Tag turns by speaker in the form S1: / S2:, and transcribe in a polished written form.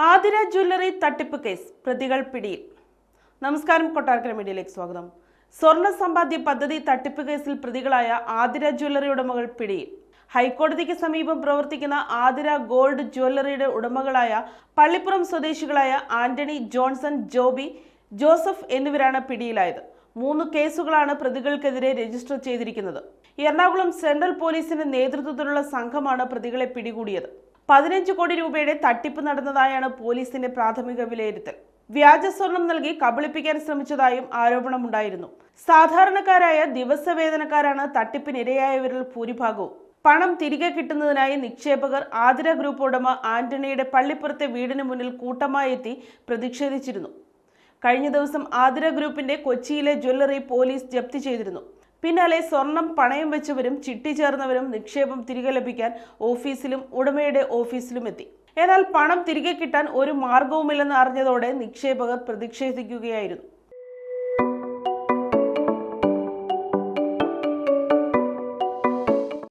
S1: Athira jewellery തട്ടിപ്പ് case പ്രതികൾ പിടിയിൽ. നമസ്കാരം, കൊട്ടാരക്കര മീഡിയയിലേക്ക് സ്വാഗതം. സ്വർണ്ണ സമ്പാദ്യ പദ്ധതി തട്ടിപ്പ് കേസിൽ പ്രതികളായ ആതിര ജ്വല്ലറി ഉടമകൾ പിടിയിൽ. ഹൈക്കോടതിക്ക് സമീപം പ്രവർത്തിക്കുന്ന ആതിര ഗോൾഡ് ജ്വല്ലറിയുടെ ഉടമകളായ പള്ളിപ്പുറം സ്വദേശികളായ ആന്റണി, ജോൺസൺ, ജോബി, ജോസഫ് എന്നിവരാണ് പിടിയിലായത്. 3 കേസുകളാണ് പ്രതികൾക്കെതിരെ രജിസ്റ്റർ ചെയ്തിരിക്കുന്നത്. എറണാകുളം സെൻട്രൽ പോലീസിന്റെ നേതൃത്വത്തിലുള്ള സംഘമാണ് പ്രതികളെ പിടികൂടിയത്. 15 കോടി രൂപയുടെ തട്ടിപ്പ് നടന്നതായാണ് പോലീസിന്റെ പ്രാഥമിക വിലയിരുത്തൽ. വ്യാജ സ്വർണം നൽകി കബളിപ്പിക്കാൻ ശ്രമിച്ചതായും ആരോപണമുണ്ടായിരുന്നു. സാധാരണക്കാരായ ദിവസവേതനക്കാരാണ് തട്ടിപ്പിനിരയായവരിൽ ഭൂരിഭാഗവും. പണം തിരികെ കിട്ടുന്നതിനായി നിക്ഷേപകർ ആതിര ഗ്രൂപ്പ് ഉടമ ആന്റണിയുടെ പള്ളിപ്പുറത്തെ വീടിന് മുന്നിൽ കൂട്ടമായി എത്തി പ്രതിഷേധിച്ചിരുന്നു. കഴിഞ്ഞ ദിവസം ആതിര ഗ്രൂപ്പിന്റെ കൊച്ചിയിലെ ജ്വല്ലറി പോലീസ് ജപ്തി ചെയ്തിരുന്നു. പിന്നാലെ സ്വർണം പണയം വെച്ചവരും ചിട്ടി ചേർന്നവരും നിക്ഷേപം തിരികെ ലഭിക്കാൻ ഓഫീസിലും ഉടമയുടെ ഓഫീസിലും എത്തി. എന്നാൽ പണം തിരികെ കിട്ടാൻ ഒരു മാർഗവുമില്ലെന്ന് അറിഞ്ഞതോടെ നിക്ഷേപകർ പ്രതിഷേധിക്കുകയായിരുന്നു.